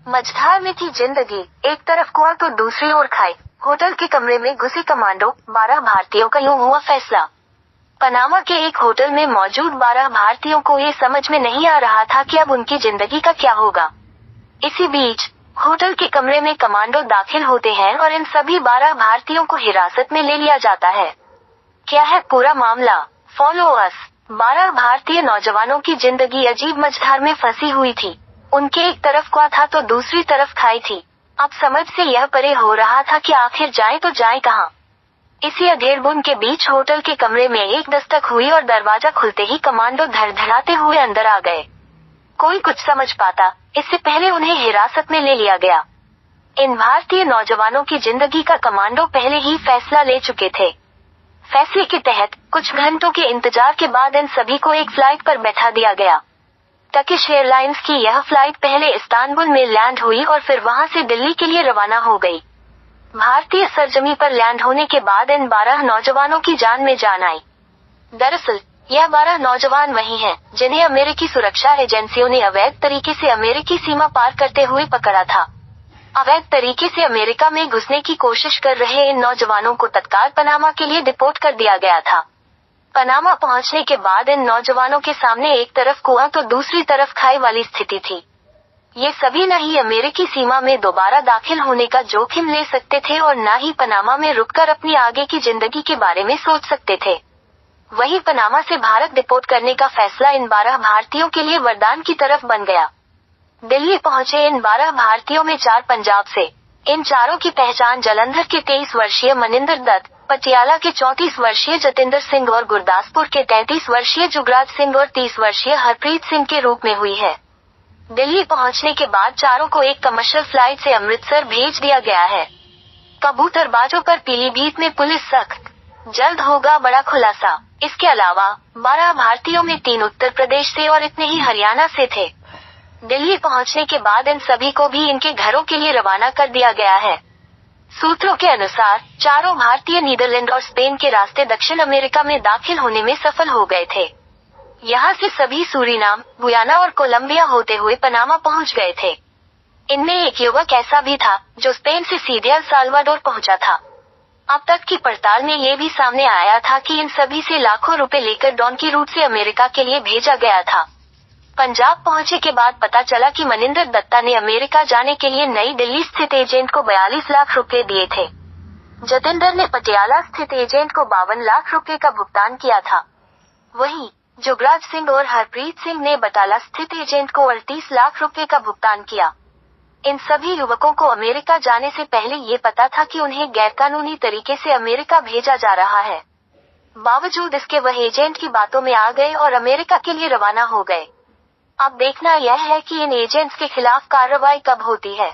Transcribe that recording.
मझधार में थी जिंदगी, एक तरफ कुआं तो दूसरी ओर खाई। होटल के कमरे में घुसे कमांडो, 12 भारतीयों का यूं हुआ फैसला। पनामा के एक होटल में मौजूद 12 भारतीयों को ये समझ में नहीं आ रहा था कि अब उनकी जिंदगी का क्या होगा। इसी बीच होटल के कमरे में कमांडो दाखिल होते हैं और इन सभी 12 भारतीयों को हिरासत में ले लिया जाता है। क्या है पूरा मामला, फॉलो अस। 12 भारतीय नौजवानों की जिंदगी अजीब मझधार में फंसी हुई थी। उनके एक तरफ कुआं था तो दूसरी तरफ खाई थी। अब समझ से यह परे हो रहा था कि आखिर जाए तो जाए कहाँ। इसी अधेड़बुन के बीच होटल के कमरे में एक दस्तक हुई और दरवाजा खुलते ही कमांडो धड़धड़ाते हुए अंदर आ गए। कोई कुछ समझ पाता, इससे पहले उन्हें हिरासत में ले लिया गया। इन भारतीय नौजवानों की जिंदगी का कमांडो पहले ही फैसला ले चुके थे। फैसले के तहत कुछ घंटों के इंतजार के बाद इन सभी को एक फ्लाइट पर बैठा दिया गया। टर्किश एयरलाइंस की यह फ्लाइट पहले इस्तांबुल में लैंड हुई और फिर वहां से दिल्ली के लिए रवाना हो गई। भारतीय सरजमी पर लैंड होने के बाद इन 12 नौजवानों की जान में जान आई। दरअसल यह 12 नौजवान वही हैं जिन्हें अमेरिकी सुरक्षा एजेंसियों ने अवैध तरीके से अमेरिकी सीमा पार करते हुए पकड़ा था। अवैध तरीके से अमेरिका में घुसने की कोशिश कर रहे इन नौजवानों को तत्काल पनामा के लिए डिपोर्ट कर दिया गया था। पनामा पहुंचने के बाद इन नौजवानों के सामने एक तरफ कुआं तो दूसरी तरफ खाई वाली स्थिति थी। ये सभी न ही अमेरिकी सीमा में दोबारा दाखिल होने का जोखिम ले सकते थे और न ही पनामा में रुककर अपनी आगे की जिंदगी के बारे में सोच सकते थे। वहीं पनामा से भारत डिपोर्ट करने का फैसला इन 12 भारतीयों के लिए वरदान की तरफ बन गया। दिल्ली पहुंचे इन 12 भारतीयों में 4 पंजाब से। इन चारों की पहचान जालंधर के 23 वर्षीय मनिंदर दत्त, पटियाला के 34 वर्षीय जतिंदर सिंह और गुरदासपुर के 33 वर्षीय जुगराज सिंह और 30 वर्षीय हरप्रीत सिंह के रूप में हुई है। दिल्ली पहुंचने के बाद चारों को एक कमर्शियल फ्लाइट से अमृतसर भेज दिया गया है। कबूतरबाजों पर पीलीभीत में पुलिस सख्त, जल्द होगा बड़ा खुलासा। इसके अलावा 12 भारतीयों में 3 उत्तर प्रदेश से और इतने ही हरियाणा से थे। दिल्ली पहुंचने के बाद इन सभी को भी इनके घरों के लिए रवाना कर दिया गया है। सूत्रों के अनुसार चारों भारतीय नीदरलैंड और स्पेन के रास्ते दक्षिण अमेरिका में दाखिल होने में सफल हो गए थे। यहाँ से सभी सूरीनाम, गुयाना और कोलंबिया होते हुए पनामा पहुंच गए थे। इनमें एक युवक ऐसा भी था जो स्पेन से सीधे अल साल्वाडोर पहुंचा था। अब तक की पड़ताल में ये भी सामने आया था कि इन सभी से लाखों रुपए लेकर डॉन्की रूट से अमेरिका के लिए भेजा गया था। पंजाब पहुंचे के बाद पता चला कि मनिंदर दत्ता ने अमेरिका जाने के लिए नई दिल्ली स्थित एजेंट को 42 लाख रुपए दिए थे। जतिंदर ने पटियाला स्थित एजेंट को 52 लाख रुपए का भुगतान किया था। वहीं जुगराज सिंह और हरप्रीत सिंह ने बटाला स्थित एजेंट को 38 लाख रुपए का भुगतान किया। इन सभी युवकों को अमेरिका जाने से पहले ये पता था कि उन्हें गैरकानूनी तरीके से अमेरिका भेजा जा रहा है। बावजूद इसके वह एजेंट की बातों में आ गए और अमेरिका के लिए रवाना हो गए। अब देखना यह है कि इन एजेंट्स के खिलाफ कार्रवाई कब होती है।